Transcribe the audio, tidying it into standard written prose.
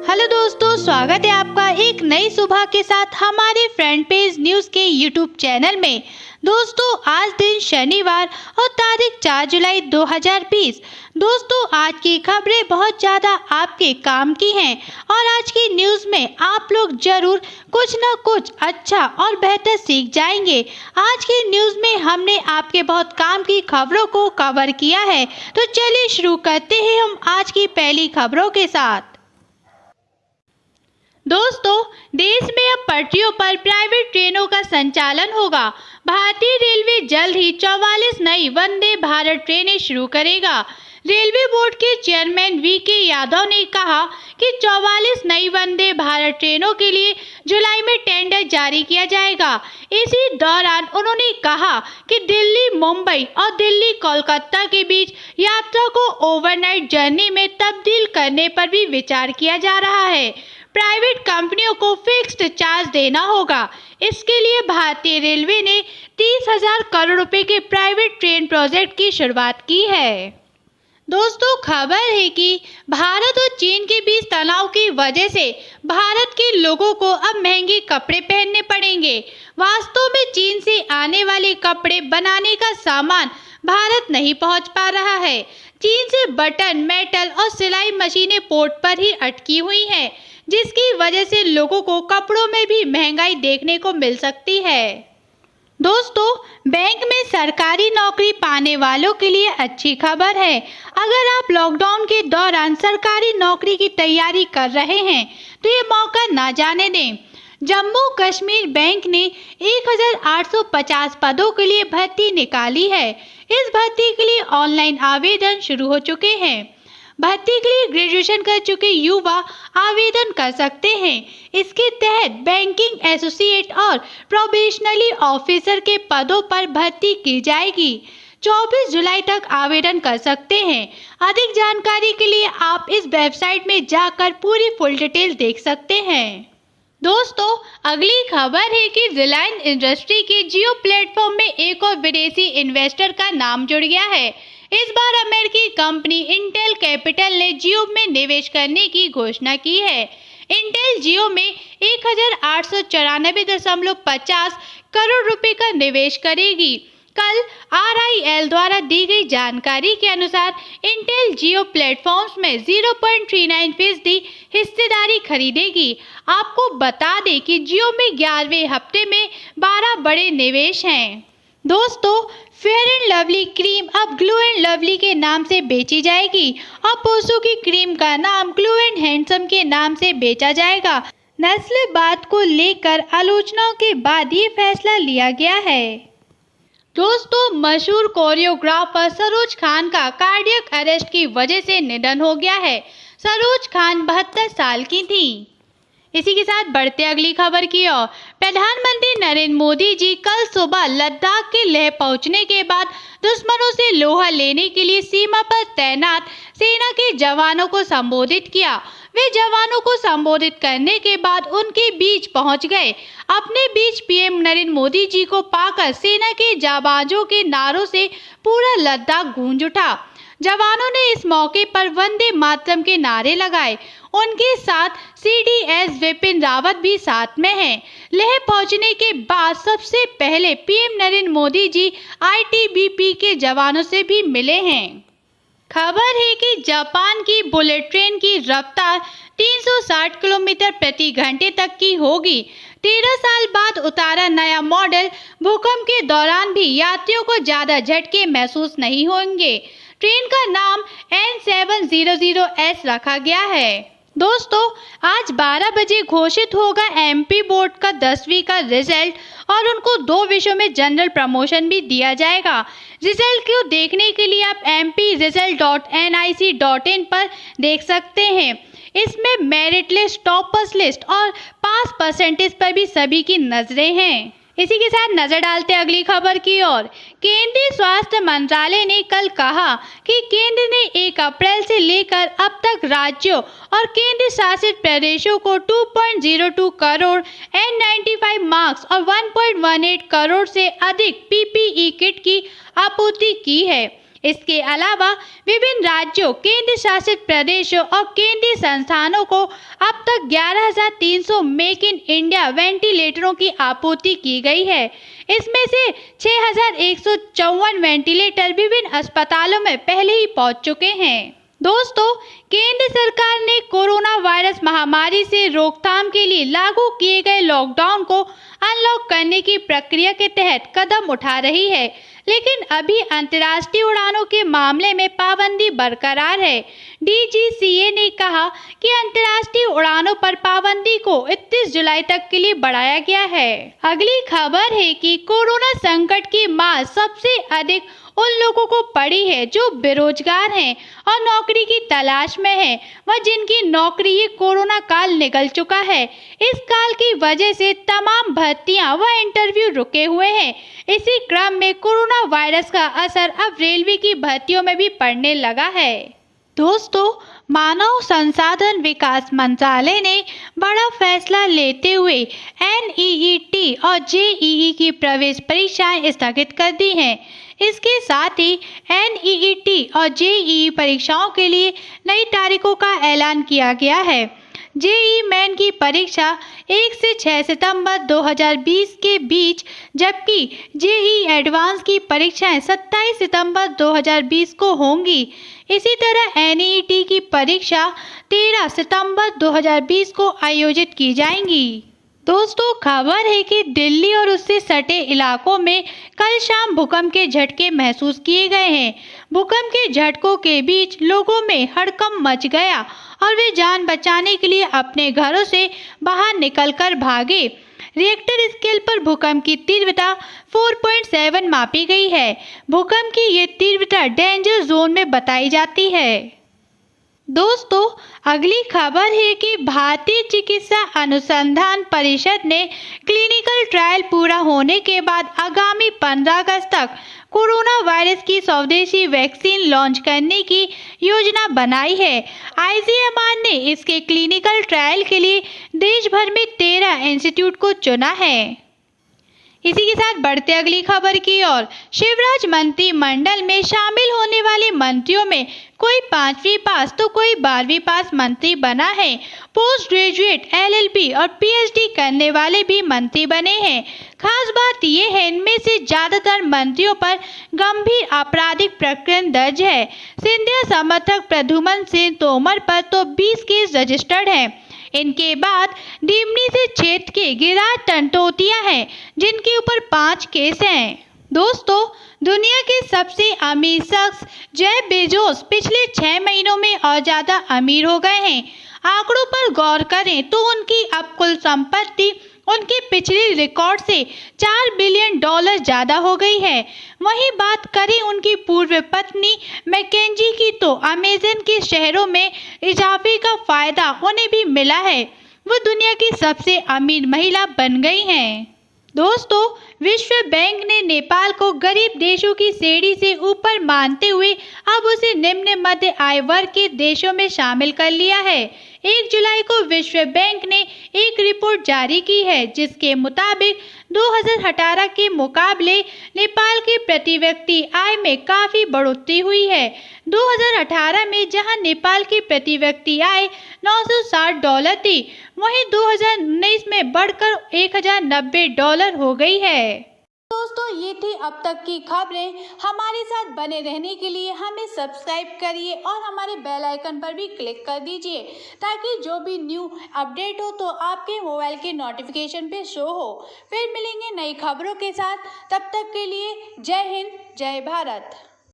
Hello दोस्तों, स्वागत है आपका एक नई सुबह के साथ हमारे फ्रंट पेज न्यूज़ के यूट्यूब चैनल में। दोस्तों, आज दिन शनिवार और तारीख 4 जुलाई 2020। दोस्तों, आज की खबरें बहुत ज़्यादा आपके काम की हैं और आज की न्यूज़ में आप लोग जरूर कुछ न कुछ अच्छा और बेहतर सीख जाएंगे। आज की न्यूज़ में हमने आपके बहुत काम की खबरों को कवर किया है, तो चलिए शुरू करते हैं हम आज की पहली खबरों के साथ। दोस्तों, देश में अब पटरियों पर प्राइवेट ट्रेनों का संचालन होगा। भारतीय रेलवे जल्द ही 44 नई वंदे भारत ट्रेनें शुरू करेगा। रेलवे बोर्ड के चेयरमैन वी.के. यादव ने कहा कि 44 नई वंदे भारत ट्रेनों के लिए जुलाई में टेंडर जारी किया जाएगा। इसी दौरान उन्होंने कहा कि दिल्ली मुंबई और दिल्ली कोलकाता के बीच यात्रा को ओवरनाइट जर्नी में तब्दील करने पर भी विचार किया जा रहा है। प्राइवेट कंपनियों को फिक्स्ड चार्ज देना होगा। इसके लिए भारतीय रेलवे ने 30,000 करोड़ रुपए के प्राइवेट ट्रेन प्रोजेक्ट की शुरुआत की है। दोस्तों, खबर है कि भारत और चीन के बीच तनाव की वजह से भारत के लोगों को अब महंगे कपड़े पहनने पड़ेंगे। वास्तव में चीन से आने वाले कपड़े बनाने का सामान भारत नहीं पहुंच पा रहा है। चीन से बटन, मेटल और सिलाई मशीनें पोर्ट पर ही अटकी हुई हैं, जिसकी वजह से लोगों को कपड़ों में भी महंगाई देखने को मिल सकती है। दोस्तों, बैंक में सरकारी नौकरी पाने वालों के लिए अच्छी खबर है। अगर आप लॉकडाउन के दौरान सरकारी नौकरी की तैयारी कर रहे हैं तो ये मौका ना जाने दें। जम्मू कश्मीर बैंक ने 1850 पदों के लिए भर्ती निकाली है। इस भर्ती के लिए ऑनलाइन आवेदन शुरू हो चुके हैं। भर्ती के लिए ग्रेजुएशन कर चुके युवा आवेदन कर सकते हैं। इसके तहत बैंकिंग एसोसिएट और प्रोबेशनरी ऑफिसर के पदों पर भर्ती की जाएगी। 24 जुलाई तक आवेदन कर सकते हैं। अधिक जानकारी के लिए आप इस वेबसाइट में जाकर पूरी फुल डिटेल देख सकते हैं। दोस्तों, अगली खबर है कि रिलायंस इंडस्ट्री के जियो प्लेटफॉर्म में एक और विदेशी इन्वेस्टर का नाम जुड़ गया है। इस बार अमेरिकी कंपनी इंटेल कैपिटल ने जियो में निवेश करने की घोषणा की है। इंटेल जियो में 1894.50 करोड़ रुपए का निवेश करेगी। कल RIL द्वारा दी गई जानकारी के अनुसार इंटेल जियो प्लेटफॉर्म्स में 0.39% हिस्सेदारी खरीदेगी। आपको बता दें कि जियो में 11वें हफ्ते में 12 बड़े निवेश हैं। दोस्तों, फेयर एंड लवली क्रीम अब ग्लो एंड लवली के नाम से बेची जाएगी और पोसो की क्रीम का नाम ग्लो एंड हैंडसम के नाम से बेचा जाएगा। नस्लवाद को लेकर आलोचनाओं के बाद ये फैसला लिया गया है। दोस्तों, मशहूर कोरियोग्राफर सरोज खान का कार्डियक अरेस्ट की वजह से निधन हो गया है। सरोज खान 72 साल की थी। इसी के साथ बढ़ते अगली खबर की ओर। प्रधानमंत्री नरेंद्र मोदी जी कल सुबह लद्दाख के लेह पहुंचने के बाद दुश्मनों से लोहा लेने के लिए सीमा पर तैनात सेना के जवानों को संबोधित किया। वे जवानों को संबोधित करने के बाद उनके बीच पहुंच गए। अपने बीच पीएम नरेंद्र मोदी जी को पाकर सेना के जाबाजों के नारों से पूरा लद्दाख गूंज उठा। जवानों ने इस मौके पर वंदे मातरम के नारे लगाए। उनके साथ CDS विपिन रावत भी साथ में हैं। लेह पहुंचने के बाद सबसे पहले पीएम नरेंद्र मोदी जी ITBP के जवानों से भी मिले हैं। खबर है कि जापान की बुलेट ट्रेन की रफ्तार 360 किलोमीटर प्रति घंटे तक की होगी। 13 साल बाद उतारा नया मॉडल भूकंप के दौरान भी यात्रियों को ज्यादा झटके महसूस नहीं होंगे। ट्रेन का नाम N700S रखा गया है। दोस्तों, आज 12 बजे घोषित होगा MP बोर्ड का 10वीं का रिजल्ट और उनको 2 विषयों में जनरल प्रमोशन भी दिया जाएगा। रिजल्ट को देखने के लिए आप mp.result.nic.in पर देख सकते हैं। इसमें मेरिट लिस्ट, टॉपर्स लिस्ट और पास परसेंटेज पर भी सभी की नजरें हैं। इसी के साथ नजर डालते अगली खबर की ओर। केंद्रीय स्वास्थ्य मंत्रालय ने कल कहा कि केंद्र ने 1 अप्रैल से लेकर अब तक राज्यों और केंद्र शासित प्रदेशों को 2.02 करोड़ N95 मास्क और 1.18 करोड़ से अधिक PPE किट की आपूर्ति की है। इसके अलावा विभिन्न राज्यों, केंद्र शासित प्रदेशों और केंद्रीय संस्थानों को अब तक 11,300 मेक इन इंडिया वेंटिलेटरों की आपूर्ति की गई है। इसमें से 6,154 वेंटिलेटर विभिन्न अस्पतालों में पहले ही पहुंच चुके हैं। दोस्तों, केंद्र सरकार ने कोरोना वायरस महामारी से रोकथाम के लिए लागू किए गए लॉकडाउन को अनलॉक करने की प्रक्रिया के तहत कदम उठा रही है, लेकिन अभी अंतर्राष्ट्रीय उड़ानों के मामले में पाबंदी बरकरार है। DGCA ने कहा कि अंतर्राष्ट्रीय उड़ानों पर पाबंदी को 31 जुलाई तक के लिए बढ़ाया गया है। अगली खबर है कि कोरोना संकट की मार सबसे अधिक उन लोगों को पड़ी है जो बेरोजगार हैं और नौकरी की तलाश में हैं, व जिनकी नौकरी ये कोरोना काल निकल चुका है। इस काल की वजह से तमाम भर्तियां व इंटरव्यू रुके हुए हैं। इसी क्रम में कोरोना वायरस का असर अब रेलवे की भर्तियों में भी पड़ने लगा है। दोस्तों, मानव संसाधन विकास मंत्रालय ने बड़ा फैसला लेते हुए NEET और JEE की प्रवेश परीक्षाएं स्थगित कर दी हैं। इसके साथ ही NEET और JEE परीक्षाओं के लिए नई तारीखों का ऐलान किया गया है। JEE मेन की परीक्षा 1 से 6 सितंबर 2020 के बीच, जबकि JEE एडवांस की परीक्षाएं 27 सितंबर 2020 को होंगी। इसी तरह NEET की परीक्षा 13 सितंबर 2020 को आयोजित की जाएंगी। दोस्तों, खबर है कि दिल्ली और उससे सटे इलाकों में कल शाम भूकंप के झटके महसूस किए गए हैं। भूकंप के झटकों के बीच लोगों में हड़कंप मच गया और वे जान बचाने के लिए अपने घरों से बाहर निकलकर भागे। रिएक्टर स्केल पर भूकंप की तीव्रता 4.7 मापी गई है। भूकंप की ये तीव्रता डेंजर जोन में बताई जाती है। दोस्तों, अगली खबर है कि भारतीय चिकित्सा अनुसंधान परिषद ने क्लिनिकल ट्रायल पूरा होने के बाद आगामी 15 अगस्त तक कोरोना वायरस की स्वदेशी वैक्सीन लॉन्च करने की योजना बनाई है। ICMR ने इसके क्लिनिकल ट्रायल के लिए देश भर में 13 इंस्टीट्यूट को चुना है। इसी के साथ बढ़ते अगली खबर की ओर। शिवराज मंत्रिमंडल में शामिल होने वाले मंत्रियों में कोई 5वीं पास तो कोई 12वीं पास मंत्री बना है। पोस्ट ग्रेजुएट, LLB और PhD करने वाले भी मंत्री बने हैं। खास बात यह है, इनमें से ज्यादातर मंत्रियों पर गंभीर आपराधिक प्रकरण दर्ज है। सिंधिया समर्थक प्रद्युम्न सिंह तोमर पर तो 20 केस रजिस्टर्ड हैं। इनके बाद डिमनी से क्षेत्र के गिरिराज टंटोतिया हैं, जिनके ऊपर 5 केस हैं। दोस्तों, दुनिया के सबसे अमीर शख्स जेफ बेजोस पिछले 6 महीनों में और ज्यादा अमीर हो गए हैं। आंकड़ों पर गौर करें तो उनकी अब कुल संपत्ति उनके पिछले रिकॉर्ड से $4 बिलियन ज्यादा हो गई है। वहीं बात करें उनकी पूर्व पत्नी मैकेंजी की, तो अमेज़न के शेयरों में इजाफे का फायदा उन्हें भी मिला है। वो दुनिया की सबसे अमीर महिला बन गई हैं। दोस्तों, विश्व बैंक ने नेपाल को गरीब देशों की श्रेणी से ऊपर मानते हुए अब उसे निम्न मध्य आय वर्ग के देशों में शामिल कर लिया है। 1 जुलाई को विश्व बैंक ने एक रिपोर्ट जारी की है, जिसके मुताबिक 2018 के मुकाबले नेपाल की प्रति व्यक्ति आय में काफी बढ़ोतरी हुई है। 2018 में जहां नेपाल की प्रति व्यक्ति आय $960 थी, वहीं 2019 में बढ़कर $1090 हो गई है। दोस्तों, ये थी अब तक की खबरें। हमारे साथ बने रहने के लिए हमें सब्सक्राइब करिए और हमारे बेल आइकन पर भी क्लिक कर दीजिए, ताकि जो भी न्यू अपडेट हो तो आपके मोबाइल के नोटिफिकेशन पे शो हो। फिर मिलेंगे नई खबरों के साथ, तब तक के लिए जय हिंद, जय भारत।